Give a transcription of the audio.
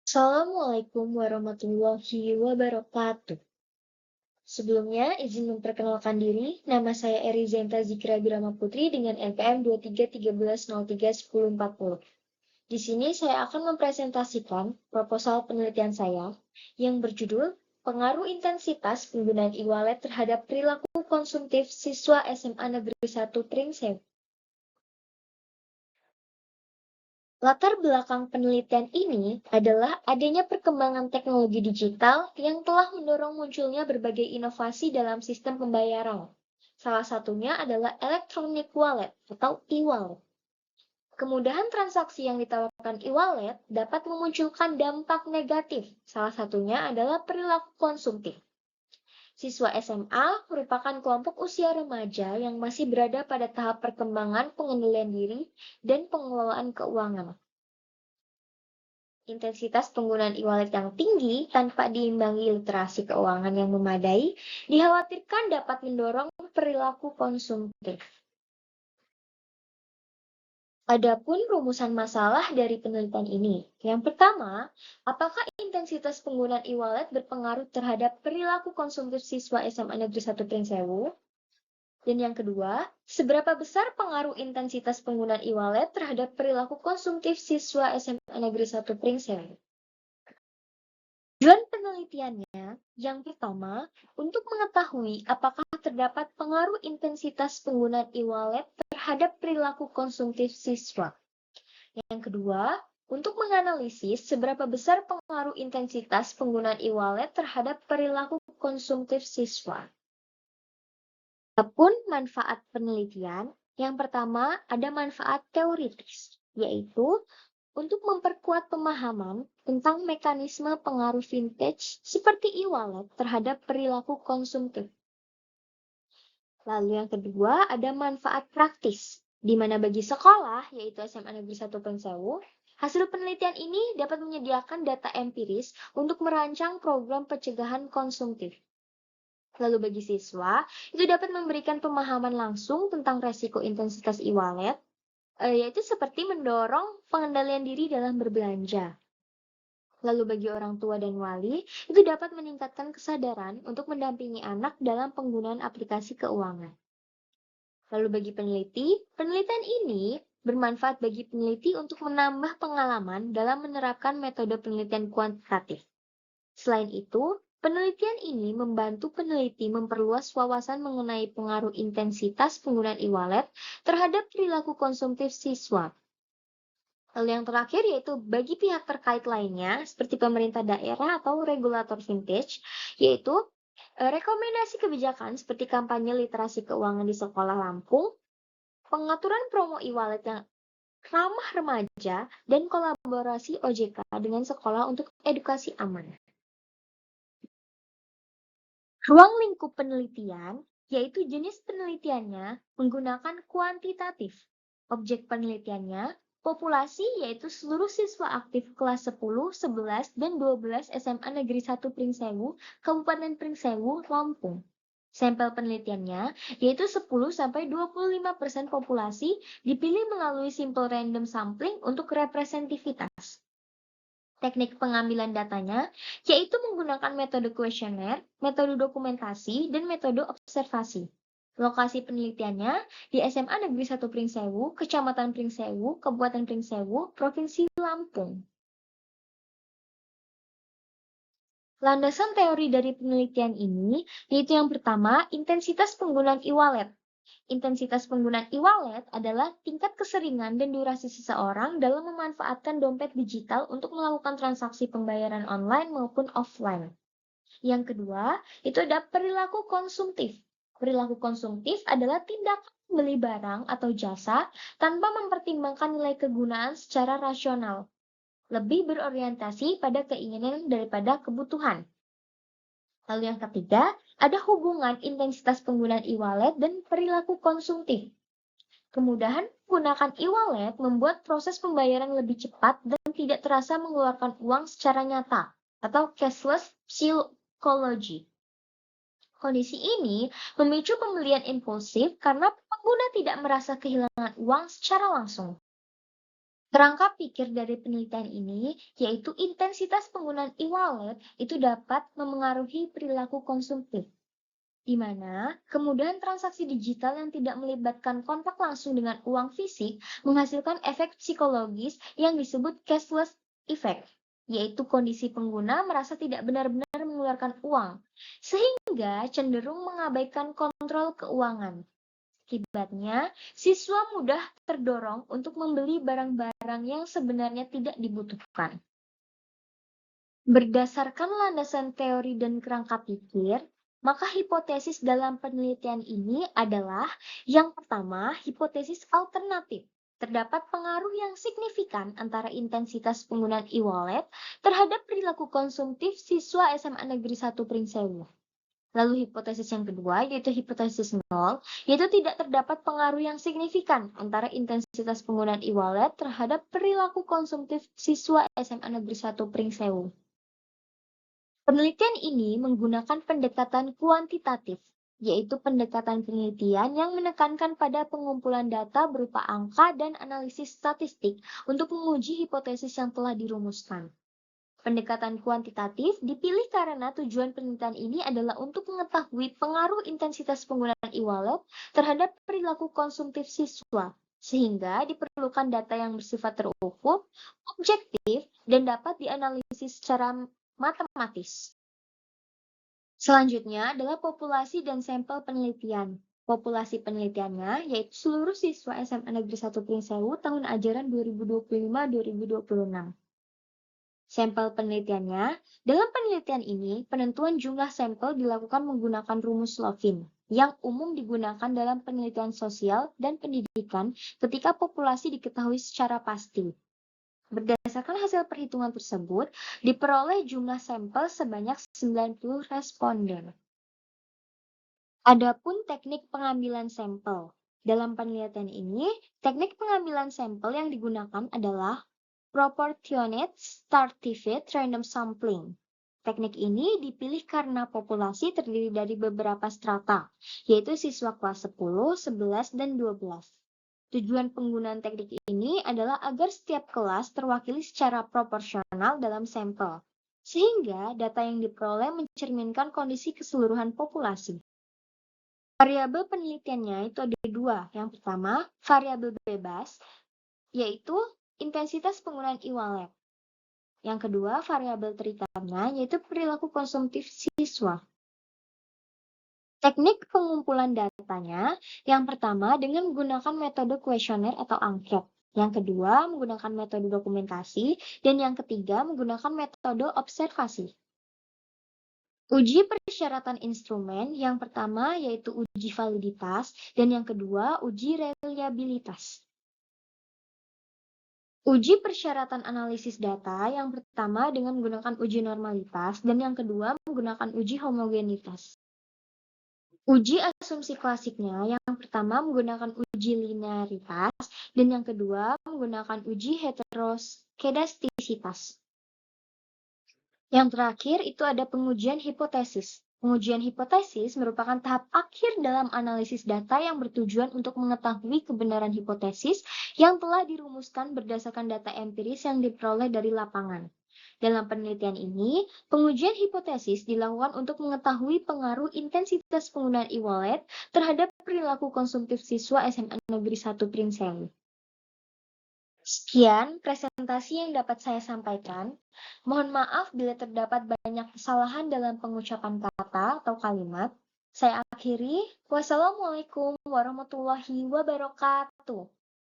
Assalamualaikum warahmatullahi wabarakatuh. Sebelumnya, izin memperkenalkan diri, nama saya Eri Zenta Zikra Birama Putri dengan NPM 2313031040. Di sini saya akan mempresentasikan proposal penelitian saya yang berjudul Pengaruh Intensitas Penggunaan e-wallet terhadap Perilaku Konsumtif Siswa SMA Negeri 1 Pringsewu. Latar belakang penelitian ini adalah adanya perkembangan teknologi digital yang telah mendorong munculnya berbagai inovasi dalam sistem pembayaran. Salah satunya adalah electronic wallet atau e-wallet. Kemudahan transaksi yang ditawarkan e-wallet dapat memunculkan dampak negatif. Salah satunya adalah perilaku konsumtif. Siswa SMA merupakan kelompok usia remaja yang masih berada pada tahap perkembangan pengendalian diri dan pengelolaan keuangan. Intensitas penggunaan e-wallet yang tinggi tanpa diimbangi literasi keuangan yang memadai dikhawatirkan dapat mendorong perilaku konsumtif. Adapun rumusan masalah dari penelitian ini. Yang pertama, apakah intensitas penggunaan e-wallet berpengaruh terhadap perilaku konsumtif siswa SMA Negeri 1 Pringsewu? Dan yang kedua, seberapa besar pengaruh intensitas penggunaan e-wallet terhadap perilaku konsumtif siswa SMA Negeri 1 Pringsewu? Tujuan penelitiannya yang pertama, untuk mengetahui apakah terdapat pengaruh intensitas penggunaan e-wallet terhadap perilaku konsumtif siswa. Yang kedua, untuk menganalisis seberapa besar pengaruh intensitas penggunaan e-wallet terhadap perilaku konsumtif siswa. Adapun manfaat penelitian, yang pertama ada manfaat teoritis, yaitu untuk memperkuat pemahaman tentang mekanisme pengaruh vintage seperti e-wallet terhadap perilaku konsumtif. Lalu yang kedua ada manfaat praktis, di mana bagi sekolah, yaitu SMA Negeri 1 Pringsewu, hasil penelitian ini dapat menyediakan data empiris untuk merancang program pencegahan konsumtif. Lalu bagi siswa, itu dapat memberikan pemahaman langsung tentang resiko intensitas e-wallet, yaitu seperti mendorong pengendalian diri dalam berbelanja. Lalu bagi orang tua dan wali, itu dapat meningkatkan kesadaran untuk mendampingi anak dalam penggunaan aplikasi keuangan. Lalu bagi peneliti, penelitian ini bermanfaat bagi peneliti untuk menambah pengalaman dalam menerapkan metode penelitian kuantitatif. Selain itu, penelitian ini membantu peneliti memperluas wawasan mengenai pengaruh intensitas penggunaan e-wallet terhadap perilaku konsumtif siswa. Lalu yang terakhir yaitu bagi pihak terkait lainnya, seperti pemerintah daerah atau regulator vintage, yaitu rekomendasi kebijakan seperti kampanye literasi keuangan di sekolah Lampung, pengaturan promo e-wallet yang ramah remaja, dan kolaborasi OJK dengan sekolah untuk edukasi aman. Ruang lingkup penelitian, yaitu jenis penelitiannya menggunakan kuantitatif. Objek penelitiannya, populasi yaitu seluruh siswa aktif kelas 10, 11, dan 12 SMA Negeri 1 Pringsewu, Kabupaten Pringsewu, Lampung. Sampel penelitiannya, yaitu 10-25% populasi, dipilih melalui simple random sampling untuk representativitas. Teknik pengambilan datanya, yaitu menggunakan metode kuesioner, metode dokumentasi, dan metode observasi. Lokasi penelitiannya di SMA Negeri 1 Pringsewu, Kecamatan Pringsewu, Kabupaten Pringsewu, Provinsi Lampung. Landasan teori dari penelitian ini, yaitu yang pertama, intensitas penggunaan e-wallet. Intensitas penggunaan e-wallet adalah tingkat keseringan dan durasi seseorang dalam memanfaatkan dompet digital untuk melakukan transaksi pembayaran online maupun offline. Yang kedua, itu ada perilaku konsumtif. Perilaku konsumtif adalah tindakan membeli barang atau jasa tanpa mempertimbangkan nilai kegunaan secara rasional. Lebih berorientasi pada keinginan daripada kebutuhan. Lalu yang ketiga, ada hubungan intensitas penggunaan e-wallet dan perilaku konsumtif. Kemudahan menggunakan e-wallet membuat proses pembayaran lebih cepat dan tidak terasa mengeluarkan uang secara nyata, atau cashless psychology. Kondisi ini memicu pembelian impulsif karena pengguna tidak merasa kehilangan uang secara langsung. Kerangka pikir dari penelitian ini, yaitu intensitas penggunaan e-wallet itu dapat memengaruhi perilaku konsumtif, di mana kemudahan transaksi digital yang tidak melibatkan kontak langsung dengan uang fisik menghasilkan efek psikologis yang disebut cashless effect, yaitu kondisi pengguna merasa tidak benar-benar mengeluarkan uang, sehingga cenderung mengabaikan kontrol keuangan. Akibatnya, siswa mudah terdorong untuk membeli barang-barang yang sebenarnya tidak dibutuhkan. Berdasarkan landasan teori dan kerangka pikir, maka hipotesis dalam penelitian ini adalah yang pertama, hipotesis alternatif. Terdapat pengaruh yang signifikan antara intensitas penggunaan e-wallet terhadap perilaku konsumtif siswa SMA Negeri 1 Pringsewu. Lalu hipotesis yang kedua, yaitu hipotesis nol, yaitu tidak terdapat pengaruh yang signifikan antara intensitas penggunaan e-wallet terhadap perilaku konsumtif siswa SMA Negeri 1 Pringsewu. Penelitian ini menggunakan pendekatan kuantitatif, yaitu pendekatan penelitian yang menekankan pada pengumpulan data berupa angka dan analisis statistik untuk menguji hipotesis yang telah dirumuskan. Pendekatan kuantitatif dipilih karena tujuan penelitian ini adalah untuk mengetahui pengaruh intensitas penggunaan e-wallet terhadap perilaku konsumtif siswa, sehingga diperlukan data yang bersifat terukur, objektif, dan dapat dianalisis secara matematis. Selanjutnya adalah populasi dan sampel penelitian. Populasi penelitiannya yaitu seluruh siswa SMA Negeri 1 Pringsewu tahun ajaran 2025-2026. Sampel penelitiannya, dalam penelitian ini, penentuan jumlah sampel dilakukan menggunakan rumus Lovin, yang umum digunakan dalam penelitian sosial dan pendidikan ketika populasi diketahui secara pasti. Berdasarkan hasil perhitungan tersebut, diperoleh jumlah sampel sebanyak 90 responden. Adapun teknik pengambilan sampel. Dalam penelitian ini, teknik pengambilan sampel yang digunakan adalah Proportionate Stratified Random Sampling. Teknik ini dipilih karena populasi terdiri dari beberapa strata, yaitu siswa kelas 10, 11, dan 12. Tujuan penggunaan teknik ini adalah agar setiap kelas terwakili secara proporsional dalam sampel, sehingga data yang diperoleh mencerminkan kondisi keseluruhan populasi. Variabel penelitiannya itu ada dua. Yang pertama, variabel bebas, yaitu intensitas penggunaan e-wallet. Yang kedua, variabel terikatnya, yaitu perilaku konsumtif siswa. Teknik pengumpulan datanya, yang pertama dengan menggunakan metode kuesioner atau angket. Yang kedua, menggunakan metode dokumentasi. Dan yang ketiga, menggunakan metode observasi. Uji persyaratan instrumen, yang pertama yaitu uji validitas, dan yang kedua, uji reliabilitas. Uji persyaratan analisis data yang pertama dengan menggunakan uji normalitas dan yang kedua menggunakan uji homogenitas. Uji asumsi klasiknya yang pertama menggunakan uji linearitas dan yang kedua menggunakan uji heteroskedastisitas. Yang terakhir itu ada pengujian hipotesis. Pengujian hipotesis merupakan tahap akhir dalam analisis data yang bertujuan untuk mengetahui kebenaran hipotesis yang telah dirumuskan berdasarkan data empiris yang diperoleh dari lapangan. Dalam penelitian ini, pengujian hipotesis dilakukan untuk mengetahui pengaruh intensitas penggunaan e-wallet terhadap perilaku konsumtif siswa SMA Negeri 1 Pringsewu. Sekian presentasi yang dapat saya sampaikan. Mohon maaf bila terdapat banyak kesalahan dalam pengucapan kata atau kalimat. Saya akhiri. Wassalamualaikum warahmatullahi wabarakatuh.